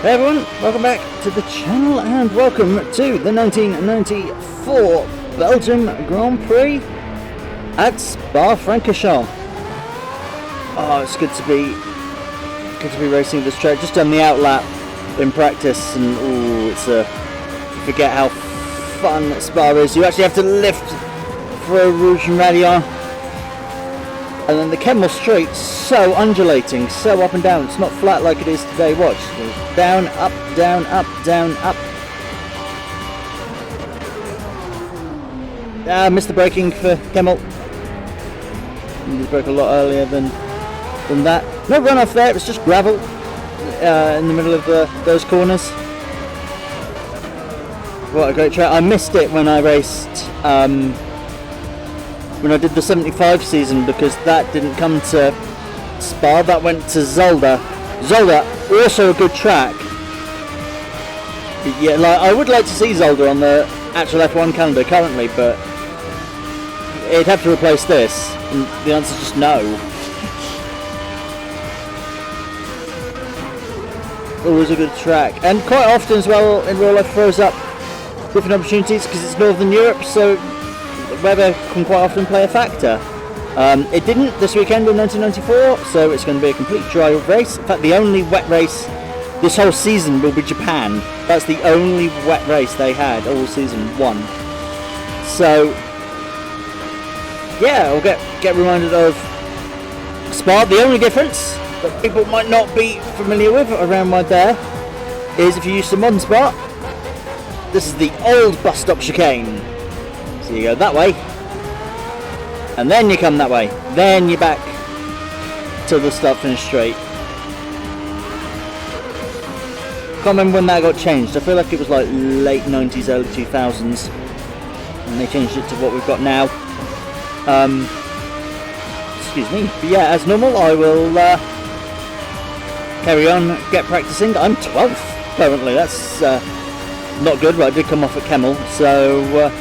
Hey everyone, welcome back to the channel and welcome to the 1994 Belgium Grand Prix at Spa-Francorchamps. Oh, it's good to be racing this track. Just done the outlap in practice and you forget how fun Spa is. You actually have to lift for a Rouge and Raidillon. And then the Kemmel Straight, so undulating, so up and down. It's not flat like it is today. Watch. Down, up, down, up, down, up. Missed the braking for Kemmel. He broke a lot earlier than that. No run off there, it was just gravel in the middle of those corners. What a great track. I missed it when I raced when I did the 75 season because that didn't come to Spa, that went to Zolder. Zolder, also a good track. Yeah, I would like to see Zolder on the actual F1 calendar currently, but it'd have to replace this. And the answer is just no. Always a good track, and quite often as well in real life throws up different opportunities because it's Northern Europe, so weather can quite often play a factor. It didn't this weekend in 1994, so it's going to be a complete dry race. In fact, the only wet race this whole season will be Japan. That's the only wet race they had all season one. So yeah, we'll get reminded of Spa. The only difference that people might not be familiar with around my there is if you use some modern Spa, this is the old bus stop chicane. So you go that way, and then you come that way, then you're back to the start finish straight. Can't remember when that got changed. I feel like it was like late 90s, early 2000s, and they changed it to what we've got now. Excuse me. But yeah, as normal, I will carry on, get practicing. I'm 12th currently. That's not good, but I did come off at Kemmel, so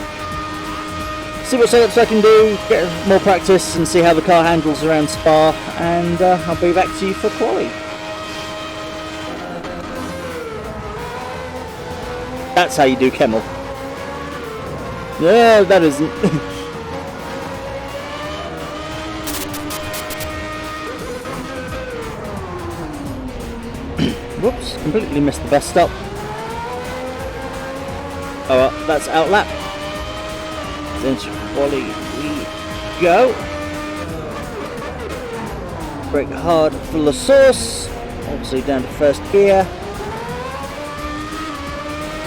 see what setups I can do, get more practice and see how the car handles around Spa, and I'll be back to you for quali. That's how you do Kemmel. Yeah, that isn't. Whoops, completely missed the bus stop. Oh well, that's outlap. Into quali we go. Brake hard for La Source. Obviously down to first gear.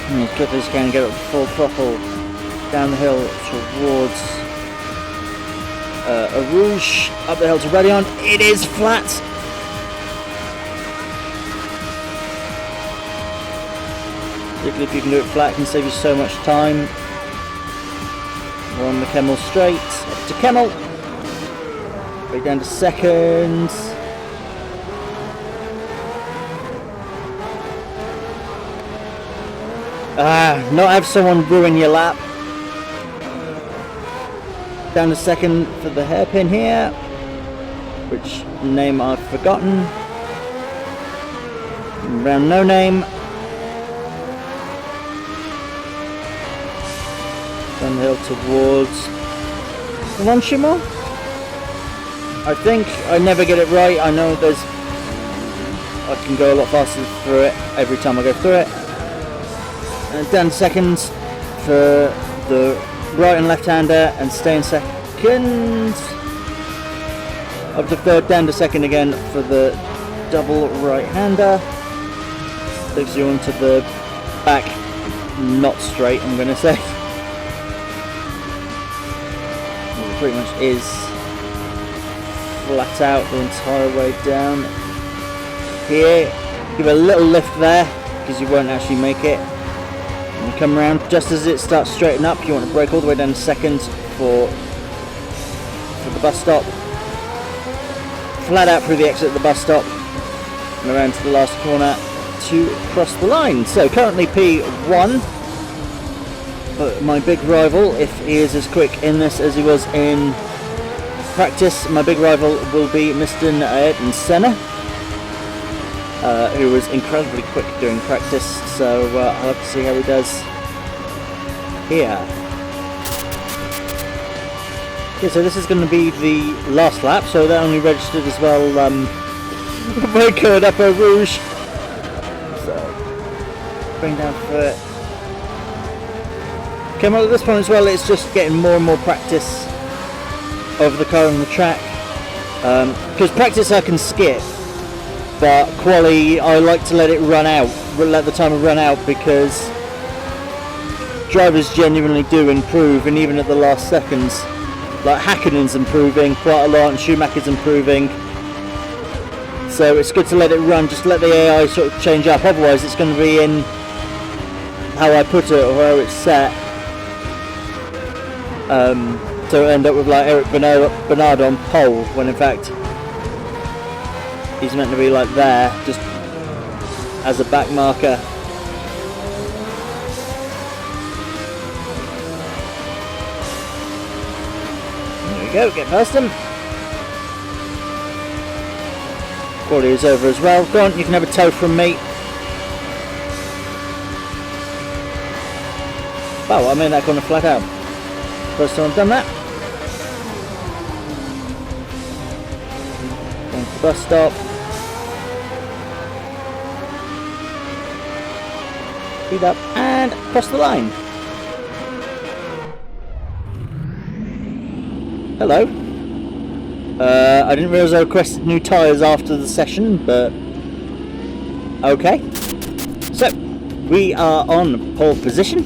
And as quickly as you can, get up to full throttle down the hill towards a Rouge, up the hill to Raidillon. It is flat. Particularly if you can do it flat, it can save you so much time. We're on the Kemmel Straight, up to Kemmel, right down to second. Not have someone ruin your lap. Down to second for the hairpin here, which name I've forgotten. Round no name. Down the hill towards Longchamp. I think I never get it right. I know I can go a lot faster through it every time I go through it. And down second for the right and left hander and stay in second. Up to third, down to second again for the double right hander. Takes you onto the back, not straight, I'm going to say. Pretty much is flat out the entire way down here. Give a little lift there because you won't actually make it, and you come around just as it starts straightening up. You want to brake all the way down to second for the bus stop, flat out through the exit of the bus stop and around to the last corner to cross the line. So currently P1. But my big rival, if he is as quick in this as he was in practice, my big rival will be Mr. Ayrton Senna. who was incredibly quick during practice, so I'll have to see how he does here. Okay, so this is going to be the last lap, so that only registered as well by going up Eau Rouge. So, bring down foot. Okay, well at this point as well, it's just getting more and more practice of the car on the track. Because practice I can skip, but quali I like to let it run out, let the timer run out, because drivers genuinely do improve, and even at the last seconds. Like Häkkönen's improving quite a lot and Schumacher's improving, so it's good to let it run, just let the AI sort of change up, otherwise it's going to be in how I put it or how it's set, so end up with like Eric Bernard on pole, when in fact he's meant to be like there, just as a back marker. Go, get past him. Quality is over as well. Go on, you can have a tow from me. Wow, I made that corner flat out. First time I've done that. Going to the bus stop. Speed up and cross the line. Hello. I didn't realise I requested new tyres after the session, but okay. So, we are on pole position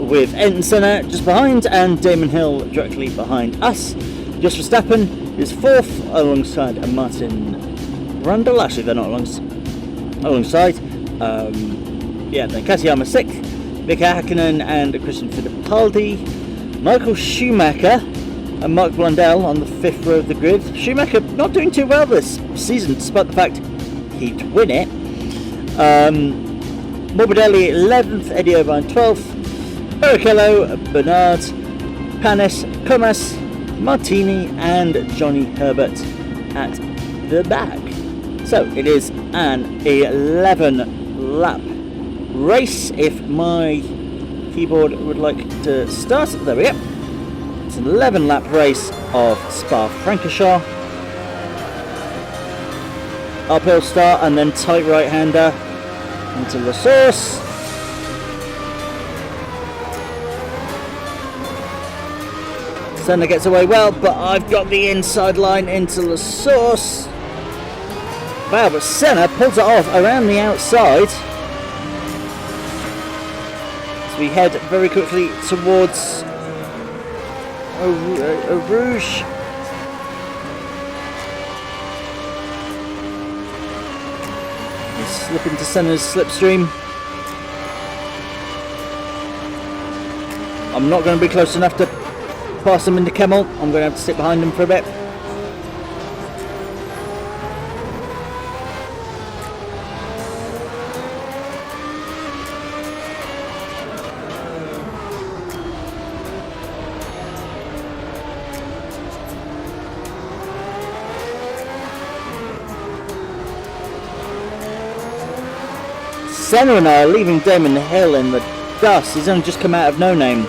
with Ayrton Senna just behind and Damon Hill directly behind us. Jos Verstappen is fourth alongside Martin Brundle. Actually, they're not alongside. Yeah, then Katayama sixth, Mika Häkkinen and Christian Fittipaldi. Michael Schumacher and Mark Blundell on the fifth row of the grid. Schumacher not doing too well this season, despite the fact he'd win it. Morbidelli 11th, Eddie Irvine 12th, Barrichello, Bernard, Panis, Comas, Martini and Johnny Herbert at the back. So it is an 11 lap race. If my keyboard would like to start, there we go. It's an 11 lap race of Spa-Francorchamps. Uphill start and then tight right hander into La Source. Senna gets away well, but I've got the inside line into La Source. Wow, but Senna pulls it off around the outside. So we head very quickly towards Eau Rouge. We slip into Senna's slipstream. I'm not going to be close enough to pass him into Kemmel. I'm going to have to sit behind him for a bit. Senna and I are leaving Damon Hill in the dust. He's only just come out of No Name.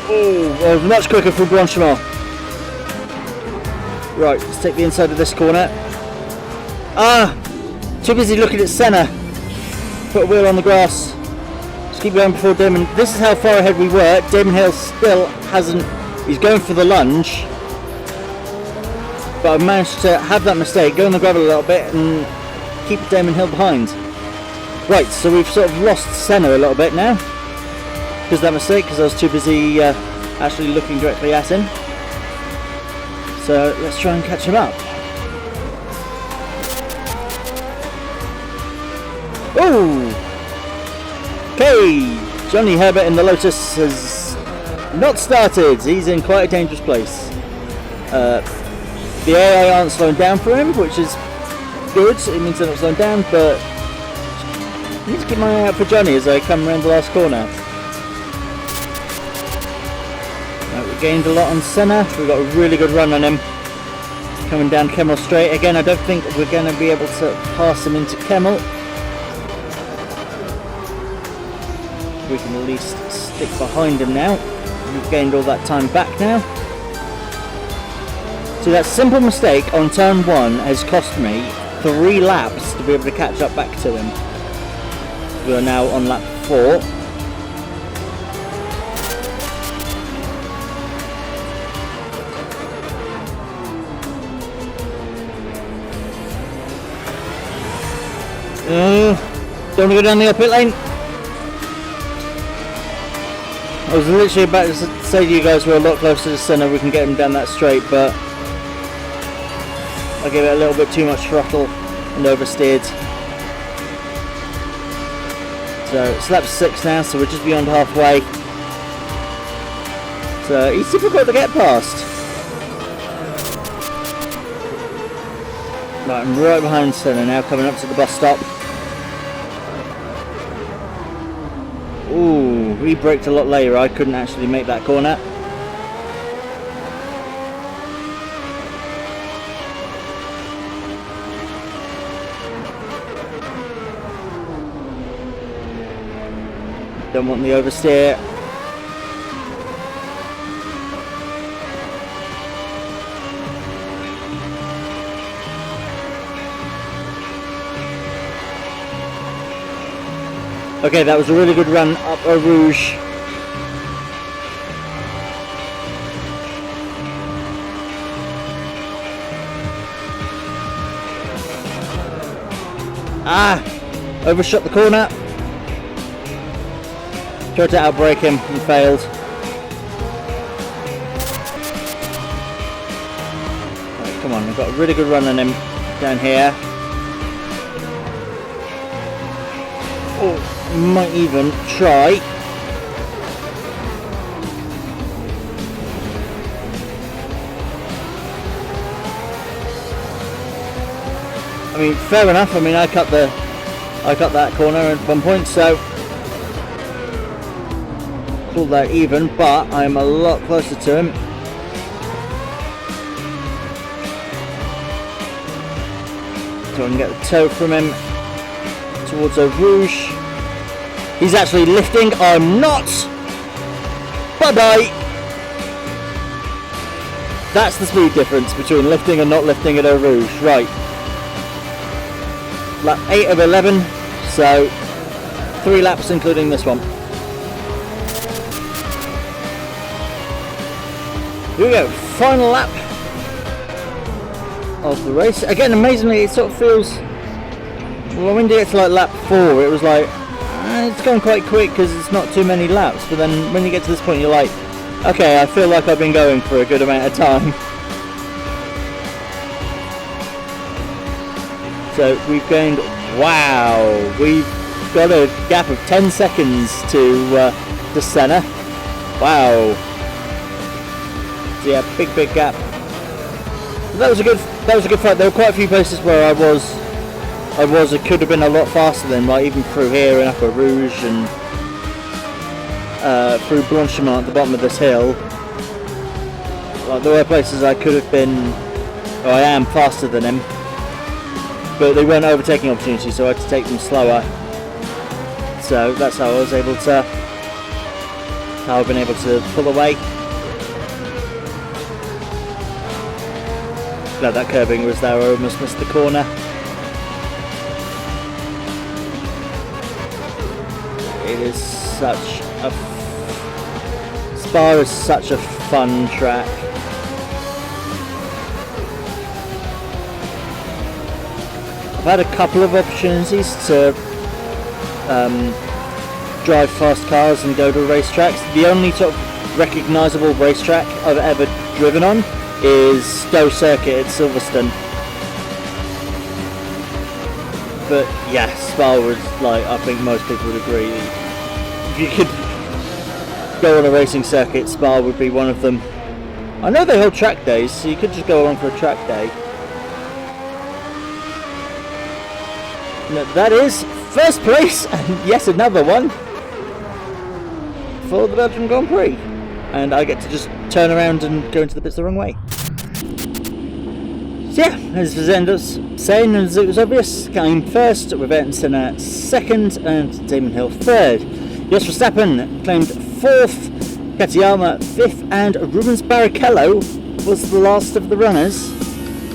Oh, well, much quicker for Blanchimont. Right, let's take the inside of this corner. Too busy looking at Senna. Put a wheel on the grass. Just keep going before Damon. This is how far ahead we were. Damon Hill still hasn't. He's going for the lunge. But I've managed to have that mistake, go on the gravel a little bit and keep Damon Hill behind. Right, so we've sort of lost Senna a little bit now because of that mistake, because I was too busy actually looking directly at him. So let's try and catch him up. Oh! Okay, Johnny Herbert in the Lotus has not started. He's in quite a dangerous place. The AI aren't slowing down for him, which is good. It means they're not slowing down, but I need to keep my eye out for Johnny as I come around the last corner. We gained a lot on Senna. We got a really good run on him. Coming down Kemmel straight. Again, I don't think we're going to be able to pass him into Kemmel. We can at least stick behind him now. We've gained all that time back now. So that simple mistake on turn 1 has cost me 3 laps to be able to catch up back to him. We are now on lap 4. Don't want to go down the pit lane. I was literally about to say to you guys we're a lot closer to Senna, we can get him down that straight, but I gave it a little bit too much throttle and oversteered. So it's lap 6 now, so we're just beyond halfway. So he's difficult to get past. Right, I'm right behind Senna now, coming up to the bus stop. Ooh, he braked a lot later. I couldn't actually make that corner. Don't want the oversteer. Okay, that was a really good run up Eau Rouge. Overshot the corner. Tried to outbrake him and failed. Right, come on, I've got a really good run on him down here. Oh, might even try. I mean, fair enough. I mean, I cut that corner at one point, so call that even. But I'm a lot closer to him. So I can get the toe from him towards Eau Rouge. He's actually lifting. I'm not. Bye bye. That's the speed difference between lifting and not lifting at Eau Rouge. Right. Lap 8 of 11. So 3 laps including this one. Here we go. Final lap of the race. Again, amazingly, it sort of feels. Well, when you get to like lap 4, it was like it's going quite quick because it's not too many laps. But then when you get to this point, you're like, okay, I feel like I've been going for a good amount of time. So we've gained. Wow, we've got a gap of 10 seconds to Senna. Wow. So yeah, big gap. That was a good fight. There were quite a few places where it could have been a lot faster than, like even through here and up Eau Rouge and through Blanchiment at the bottom of this hill. Like there were places I could have been, or I am faster than him, but they weren't overtaking opportunities, so I had to take them slower. So that's how I've been able to pull away. Glad that curbing was there. I almost missed the corner. It is such a Spa is such a fun track. I've had a couple of opportunities to drive fast cars and go to racetracks. The only sort of recognisable racetrack I've ever driven on is Stowe Circuit at Silverstone. But yeah, Spa was like, I think most people would agree, if you could go on a racing circuit, Spa would be one of them. I know they hold track days, so you could just go along for a track day. Now, that is first place, and yes, another one for the Belgian Grand Prix. and I get to just turn around and go into the pits the wrong way. So yeah, as was ended up saying, as it was obvious, came first with Ayrton Senna second and Damon Hill third. Jos Verstappen claimed fourth, Katayama fifth, and Rubens Barrichello was the last of the runners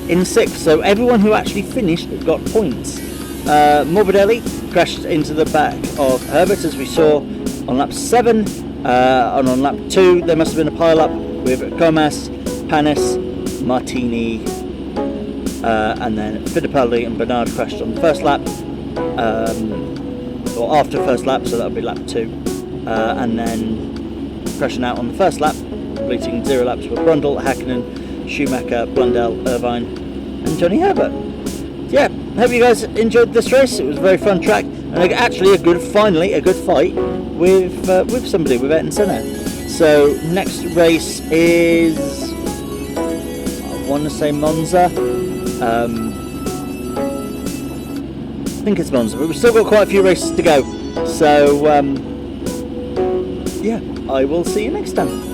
in sixth. So everyone who actually finished got points. Morbidelli crashed into the back of Herbert, as we saw on lap 7. And on lap 2 there must have been a pile-up with Gomez, Panis, Martini, and then Fittipaldi and Bernard crashed on the first lap, or after the first lap, so that would be lap 2, and then crashing out on the first lap, completing 0 laps with Brundle, Hakkinen, Schumacher, Blundell, Irvine and Johnny Herbert. Yeah, hope you guys enjoyed this race. It was a very fun track, and actually finally a good fight with somebody, with Ayrton Senna. So next race is, I want to say Monza. I think it's Monza, but we've still got quite a few races to go. So yeah, I will see you next time.